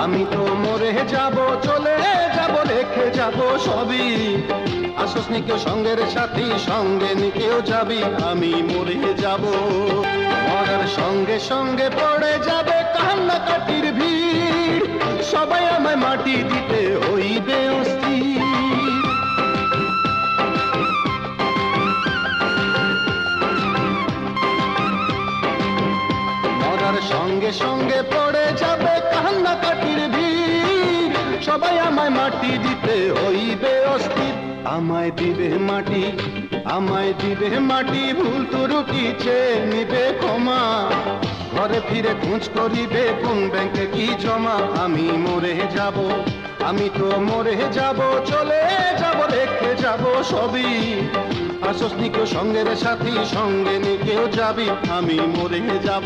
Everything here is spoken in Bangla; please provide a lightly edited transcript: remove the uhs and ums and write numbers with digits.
আমি তো মরে যাব, চলে যাব, রেখে যাব সবই। আসস নি কেউ সঙ্গের সাথী, সঙ্গে নি কেউ যাবি, আমি মরে যাব। মরার সঙ্গে সঙ্গে পড়ে যাবে কান্নাকাটির ভিড়, সবাই আমায় মাটি দিতে হইবে অস্থির। মরার সঙ্গে সঙ্গে পড়ে যাবে কান্নাকাটির ভিড়, সবাই আমায় মাটি দিতে হইবে অস্থির। আমায় দিবে মাটি, আমায় দিবে মাটি, ভুল ত্রুটি চেয়ে নিবে ক্ষমা। ঘরে ফিরে খোঁজ করিবে কোন ব্যাংকে কি জমা। আমি মরে যাব, আমি তো মরে যাব, চলে যাব, রেখে যাব সবই। আসস নি কেউ সঙ্গের সাথী, সঙ্গে নি কেউ যাবি, আমি মরে যাব।